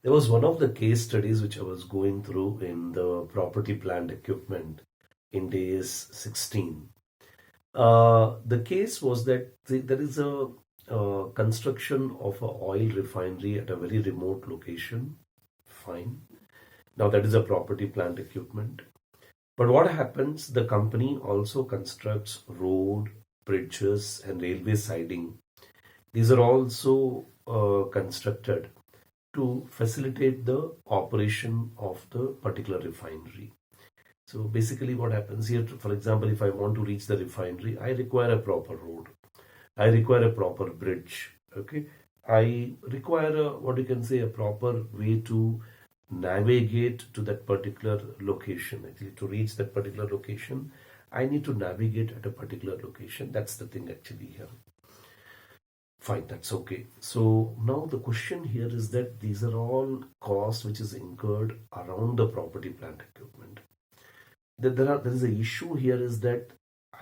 There was one of the case studies which I was going through in the property plant equipment in days 16. The case was that there is a construction of a oil refinery at a very remote location. Fine. Now that is a property plant equipment. But what happens? The company also constructs road, bridges, and railway siding. These are also constructed to facilitate the operation of the particular refinery. So basically what happens here, for example, if I want to reach the refinery, I require a proper road. I require a proper bridge. Okay. I require what you can say, a proper way to navigate to that particular location. Actually, to reach that particular location, I need to navigate at a particular location. That's the thing actually here. Fine, that's okay. So now the question here is that these are all costs which is incurred around the property plant equipment. There is a issue here is that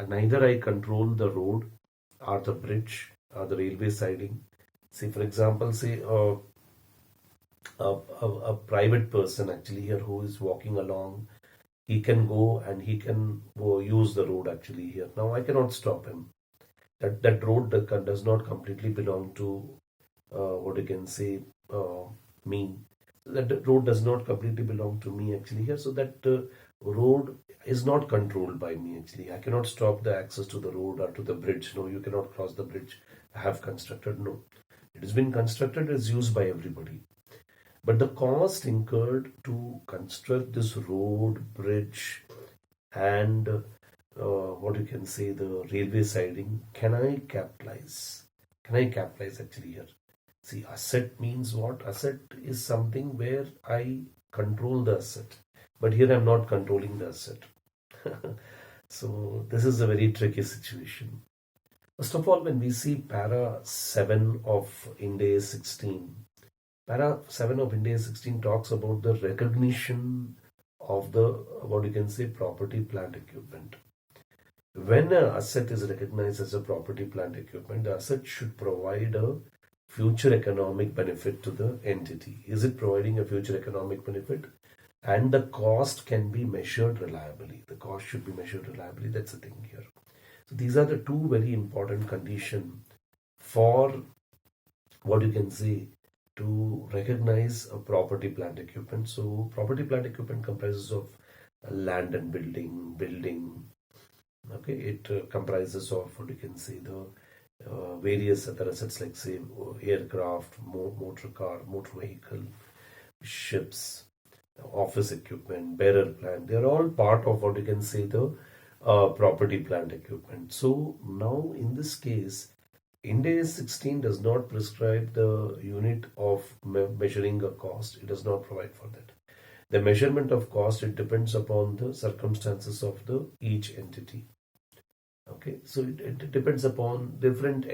neither I control the road or the bridge or the railway siding. Say for example, say a private person actually here who is walking along, he can go and he can go use the road actually here. Now I cannot stop him. That road does not completely belong to what you can say me. That road does not completely belong to me actually here. So that road is not controlled by me actually. I cannot stop the access to the road or to the bridge. No, you cannot cross the bridge. I have constructed. No, it has been constructed, is used by everybody. But the cost incurred to construct this road, bridge, and what you can say the railway siding, can I capitalize? Can I capitalize actually here? See, asset means what? Asset is something where I control the asset, but here I'm not controlling the asset. So this is a very tricky situation. First of all, when we see para 7 of IndAs 16, para 7 of IndAs 16 talks about the recognition of the what you can say property plant equipment. When an asset is recognized as a property plant equipment, the asset should provide a future economic benefit to the entity. Is it providing a future economic benefit? And the cost can be measured reliably. The cost should be measured reliably. That's the thing here. So these are the two very important conditions for what you can say to recognize a property plant equipment. So property plant equipment comprises of land and building. Okay, it comprises of what you can say the various other assets like say aircraft, motor car, motor vehicle, ships, office equipment, bearer plant. They are all part of what you can say the property plant equipment. So now in this case, IndAs 16 does not prescribe the unit of measuring a cost. It does not provide for that. The measurement of cost, it depends upon the circumstances of the each entity. Okay, so it depends upon different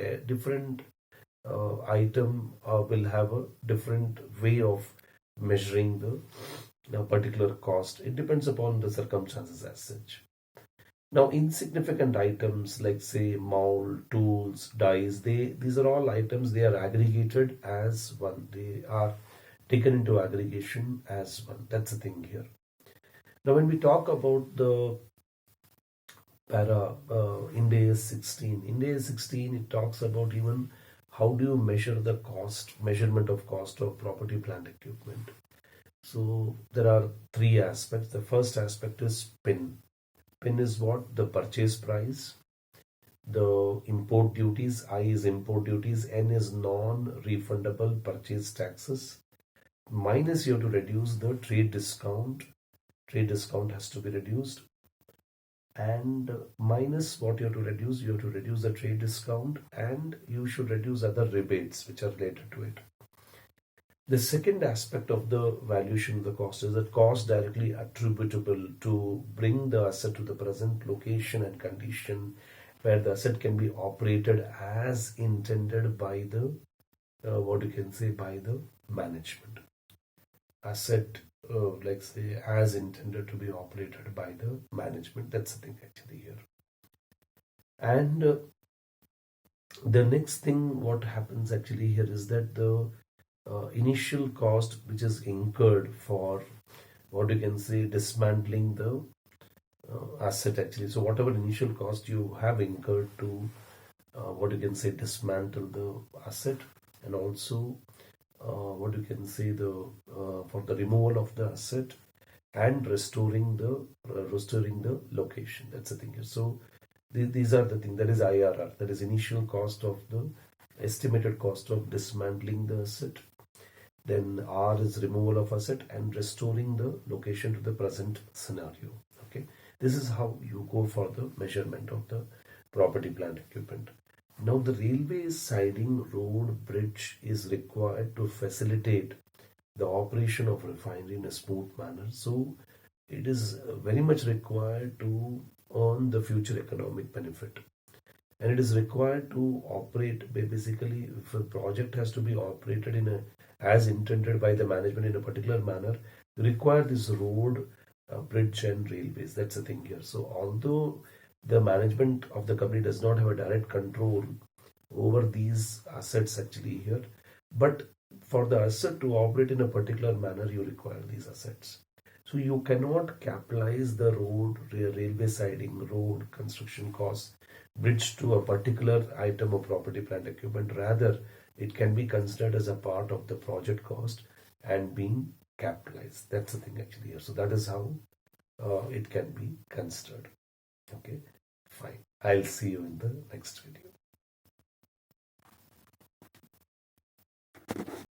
item will have a different way of measuring the particular cost. It depends upon the circumstances as such. Now, insignificant items like say mold, tools, dies, these are all items. They are aggregated as one. They are taken into aggregation as one. That's the thing here. Now, when we talk about the para IndAs 16, IndAs 16 it talks about even how do you measure the measurement of cost of property plant equipment. So there are three aspects. The first aspect is PIN. PIN is what? The purchase price. The import duties, I is import duties, N is non-refundable purchase taxes. Minus you have to reduce the trade discount. Trade discount has to be reduced. And minus what you have to reduce the trade discount, and you should reduce other rebates which are related to it. The second aspect of the valuation of the cost is that cost directly attributable to bring the asset to the present location and condition where the asset can be operated as intended by the what you can say by the management. Asset like say as intended to be operated by the management. That's the thing actually here. And the next thing what happens actually here is that the initial cost which is incurred for what you can say dismantling the asset actually. So whatever initial cost you have incurred to what you can say dismantle the asset, and also what you can say the for the removal of the asset and restoring the location. That's the thing here. So these are the things, that is IRR, that is initial cost of the estimated cost of dismantling the asset. Then R is removal of asset and restoring the location to the present scenario. Okay, this is how you go for the measurement of the property plant equipment. Now the railway siding, road, bridge is required to facilitate the operation of refinery in a smooth manner. So it is very much required to earn the future economic benefit. And it is required to operate basically, if a project has to be operated in a as intended by the management in a particular manner, you require this road, bridge and railways. That's the thing here. So although the management of the company does not have a direct control over these assets actually here, but for the asset to operate in a particular manner, you require these assets. So you cannot capitalize the road, railway siding, road construction costs, bridge to a particular item of property plant equipment. Rather, it can be considered as a part of the project cost and being capitalized. That's the thing actually here. So that is how it can be considered. Okay, fine. I'll see you in the next video.